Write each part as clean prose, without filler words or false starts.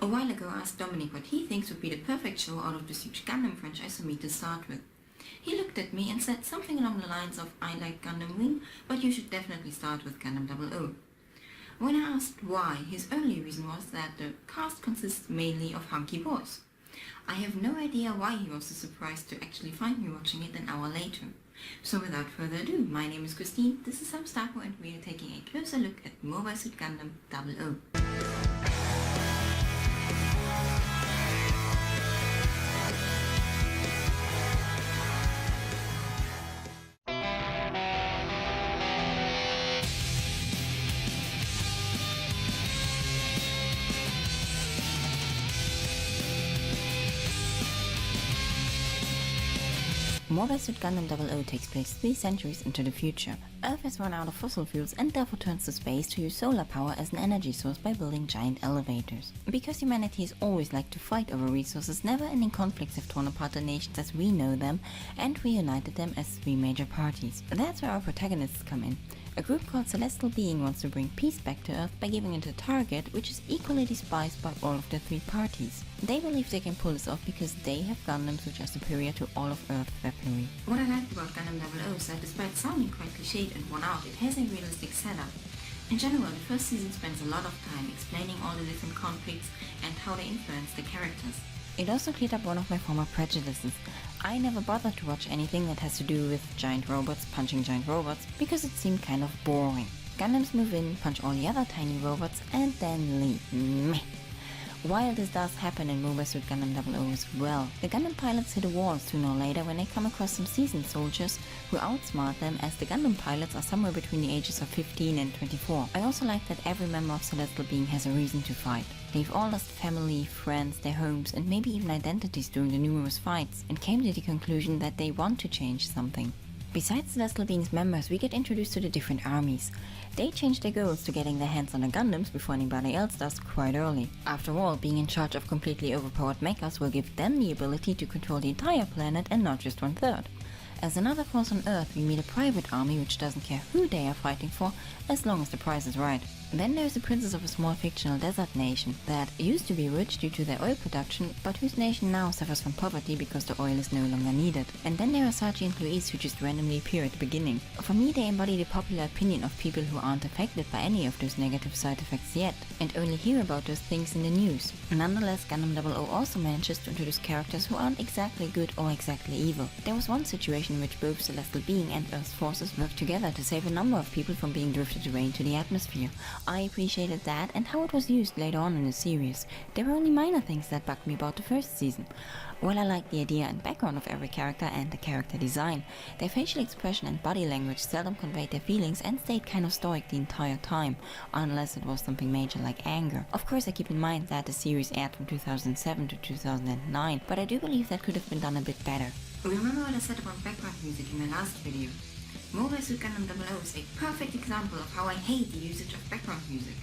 A while ago I asked Dominic what he thinks would be the perfect show out of this huge Gundam franchise for me to start with. He looked at me and said something along the lines of, I like Gundam Wing, but you should definitely start with Gundam 00. When I asked why, his only reason was that the cast consists mainly of hunky boys. I have no idea why he was so surprised to actually find me watching it an hour later. So without further ado, my name is Kristin, this is STALK, and we are taking a closer look at Mobile Suit Gundam 00. Mobile Suit Gundam 00 takes place 3 centuries into the future. Earth has run out of fossil fuels and therefore turns to space to use solar power as an energy source by building giant elevators. Because humanity has always liked to fight over resources, never-ending conflicts have torn apart the nations as we know them and reunited them as 3 major parties. That's where our protagonists come in. A group called Celestial Being wants to bring peace back to Earth by giving it a target which is equally despised by all of the 3 parties. They believe they can pull this off because they have Gundams which are superior to all of Earth's weaponry. What I liked about Gundam 00 is that despite sounding quite cliched and worn out, it has a realistic setup. In general, the first season spends a lot of time explaining all the different conflicts and how they influence the characters. It also cleared up one of my former prejudices. I never bothered to watch anything that has to do with giant robots punching giant robots because it seemed kind of boring. Gundams move in, punch all the other tiny robots and then leave. Meh. While this does happen in Mobile Suit Gundam 00 as well, the Gundam pilots hit a wall sooner or later when they come across some seasoned soldiers who outsmart them, as the Gundam pilots are somewhere between the ages of 15 and 24. I also like that every member of Celestial Being has a reason to fight. They've all lost family, friends, their homes and maybe even identities during the numerous fights, and came to the conclusion that they want to change something. Besides Celestial Being's members, we get introduced to the different armies. They change their goals to getting their hands on the Gundams before anybody else does quite early. After all, being in charge of completely overpowered mechas will give them the ability to control the entire planet and not just 1/3. As another force on Earth, we meet a private army which doesn't care who they are fighting for as long as the price is right. Then there's the princess of a small fictional desert nation that used to be rich due to their oil production, but whose nation now suffers from poverty because the oil is no longer needed. And then there are Sachi and Louise who just randomly appear at the beginning. For me, they embody the popular opinion of people who aren't affected by any of those negative side effects yet, and only hear about those things in the news. Nonetheless, Gundam 00 also manages to introduce characters who aren't exactly good or exactly evil. There was one situation in which both Celestial Being and Earth's forces worked together to save a number of people from being drifted away into the atmosphere. I appreciated that and how it was used later on in the series. There were only minor things that bugged me about the first season. While I liked the idea and background of every character and the character design, their facial expression and body language seldom conveyed their feelings and stayed kind of stoic the entire time, unless it was something major like anger. Of course, I keep in mind that the series aired from 2007 to 2009, but I do believe that could have been done a bit better. Remember what I said about background music in my last video? Mobile Suit Gundam 00 is a perfect example of how I hate the usage of background music.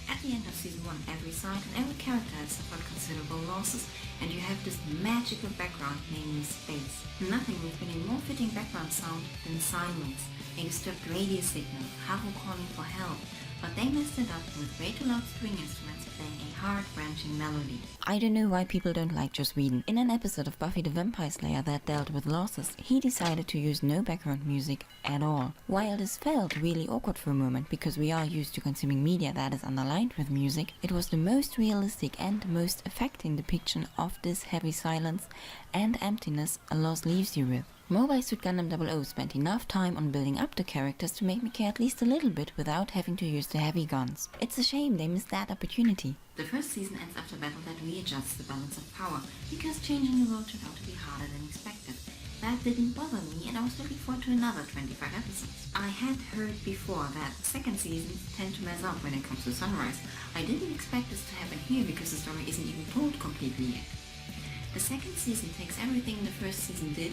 At the end of Season 1, every side and every character has suffered considerable losses, and you have this magical background, namely space. Nothing would have been a more fitting background sound than silence, a disturbed radio signal, Haru calling for help, but they messed it up with way too loud string instruments playing a heart-wrenching melody. I don't know why people don't like Joss Whedon. In an episode of Buffy the Vampire Slayer that dealt with losses, he decided to use no background music at all. While this felt really awkward for a moment because we are used to consuming media that is underlined with music, it was the most realistic and most affecting depiction of this heavy silence and emptiness a loss leaves you with. Mobile Suit Gundam 00 spent enough time on building up the characters to make me care at least a little bit without having to use the heavy guns. It's a shame they missed that opportunity. The first season ends after battle that readjusts the balance of power, because changing the world turned out to be harder than expected. That didn't bother me, and I was looking forward to another 25 episodes. I had heard before that second seasons tend to mess up when it comes to Sunrise. I didn't expect this to happen here because the story isn't even told completely yet. The second season takes everything the first season did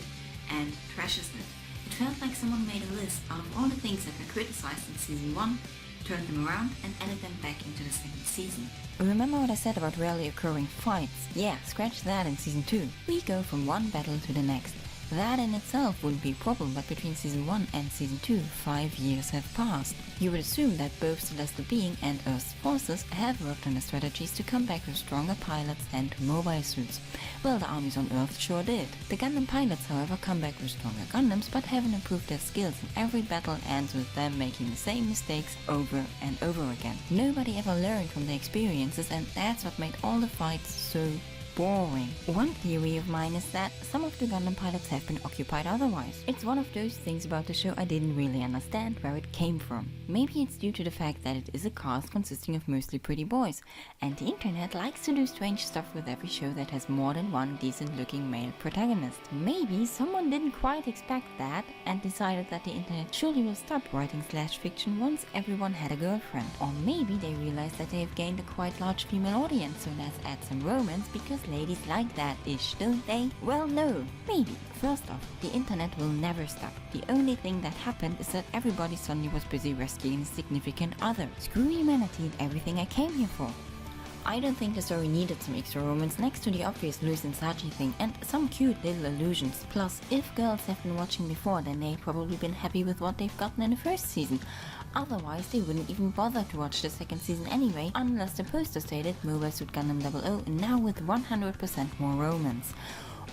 and trashes it. It felt like someone made a list out of all the things that were criticized in Season 1, turned them around and added them back into the second season. Remember what I said about rarely occurring fights? Yeah, scratch that in Season 2. We go from one battle to the next. That in itself wouldn't be a problem, but between Season 1 and Season 2, 5 years have passed. You would assume that both Celestial Being and Earth's forces have worked on the strategies to come back with stronger pilots and mobile suits. Well, the armies on Earth sure did. The Gundam pilots, however, come back with stronger Gundams, but haven't improved their skills, and every battle ends with them making the same mistakes over and over again. Nobody ever learned from their experiences, and that's what made all the fights so boring. One theory of mine is that some of the Gundam pilots have been occupied otherwise. It's one of those things about the show I didn't really understand where it came from. Maybe it's due to the fact that it is a cast consisting of mostly pretty boys, and the internet likes to do strange stuff with every show that has more than one decent looking male protagonist. Maybe someone didn't quite expect that and decided that the internet surely will stop writing slash fiction once everyone had a girlfriend. Or maybe they realized that they have gained a quite large female audience, so let's add some romance because ladies like that ish, don't they? Well, no. Maybe. First off, the internet will never stop. The only thing that happened is that everybody suddenly was busy rescuing a significant other. Screw humanity and everything I came here for. I don't think the story needed some extra romance next to the obvious Luis and Sachi thing and some cute little allusions. Plus, if girls have been watching before, then they've probably been happy with what they've gotten in the first season. Otherwise, they wouldn't even bother to watch the second season anyway, unless the poster stated Mobile Suit Gundam 00 now with 100% more romance.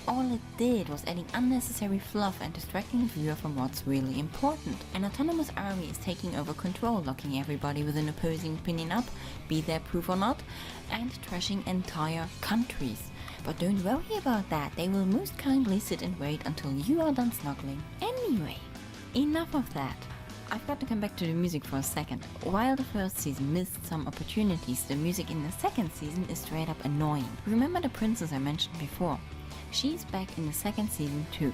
All it did was adding unnecessary fluff and distracting the viewer from what's really important. An autonomous army is taking over control, locking everybody with an opposing opinion up, be there proof or not, and trashing entire countries. But don't worry about that, they will most kindly sit and wait until you are done snuggling. Anyway, enough of that. I've got to come back to the music for a second. While the first season missed some opportunities, the music in the second season is straight up annoying. Remember the princess I mentioned before? She's back in the second season too.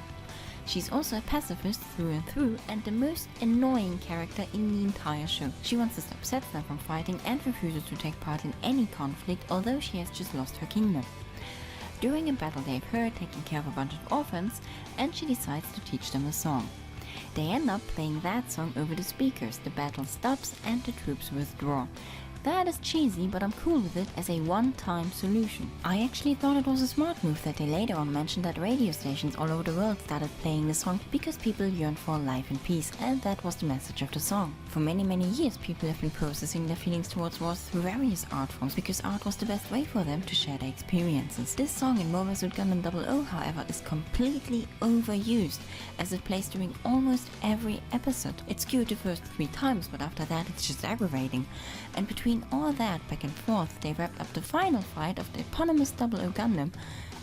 She's also a pacifist through and through and the most annoying character in the entire show. She wants to stop Setna from fighting and refuses to take part in any conflict, although she has just lost her kingdom. During a battle they have her taking care of a bunch of orphans, and she decides to teach them a song. They end up playing that song over the speakers, the battle stops and the troops withdraw. That is cheesy, but I'm cool with it as a one-time solution. I actually thought it was a smart move that they later on mentioned that radio stations all over the world started playing the song because people yearned for life and peace, and that was the message of the song. For many years people have been processing their feelings towards wars through various art forms because art was the best way for them to share their experiences. This song in Mobile Suit Gundam 00, however, is completely overused as it plays during almost every episode. It's cute the first 3 times, but after that it's just aggravating. And between all that back and forth, they wrapped up the final fight of the eponymous 00 Gundam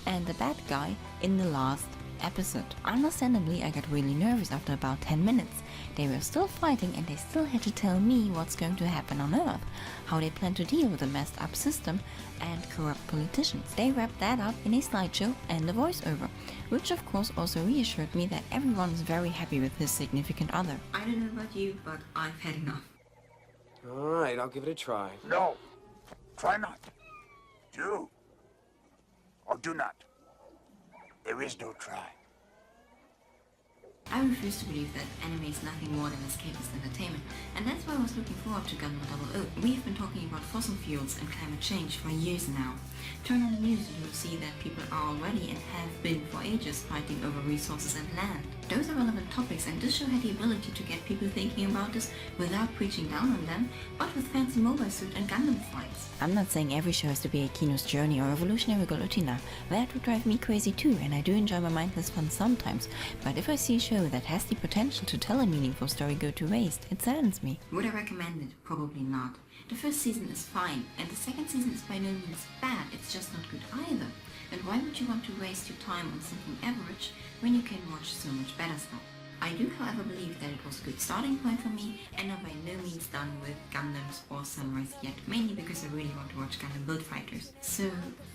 and the bad guy in the last episode. Understandably, I got really nervous after about 10 minutes. They were still fighting and they still had to tell me what's going to happen on Earth, how they plan to deal with a messed up system and corrupt politicians. They wrapped that up in a slideshow and a voiceover, which of course also reassured me that everyone is very happy with his significant other. I don't know about you, but I've had enough. All right, I'll give it a try. No, try not. Do or do not. There is no try. I refuse to believe that anime is nothing more than escapist entertainment, and that's why I was looking forward to Gundam 00. We've been talking about fossil fuels and climate change for years now. Turn on the news and you'll see that people are already and have been for ages fighting over resources and land. Those are relevant topics, and this show had the ability to get people thinking about this without preaching down on them, but with fancy mobile suit and Gundam fights. I'm not saying every show has to be a Kino's Journey or Revolutionary Galotina. That would drive me crazy too, and I do enjoy my mindless fun sometimes, but if I see a show that has the potential to tell a meaningful story go to waste, it saddens me. Would I recommend it? Probably not. The first season is fine, and the second season is by no means bad, it's just not good either. And why would you want to waste your time on something average when you can watch so much better stuff? I do however believe that it was a good starting point for me, and I'm by no means done with Gundams or Sunrise yet, mainly because I really want to watch Gundam Build Fighters. So,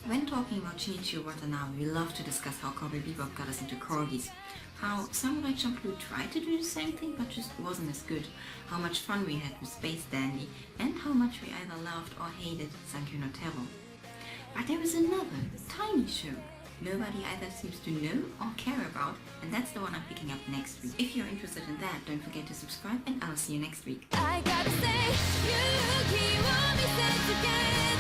when talking about Shinichiro Watanabe, we love to discuss how Cowboy Bebop got us into corgis, how Samurai Champloo tried to do the same thing but just wasn't as good, how much fun we had with Space Dandy, and how much we either loved or hated Sankyo no Taro. But there is another, tiny show nobody either seems to know or care about, and that's the one I'm picking up next week. If you're interested in that, don't forget to subscribe, and I'll see you next week. I gotta say, you keep on me again.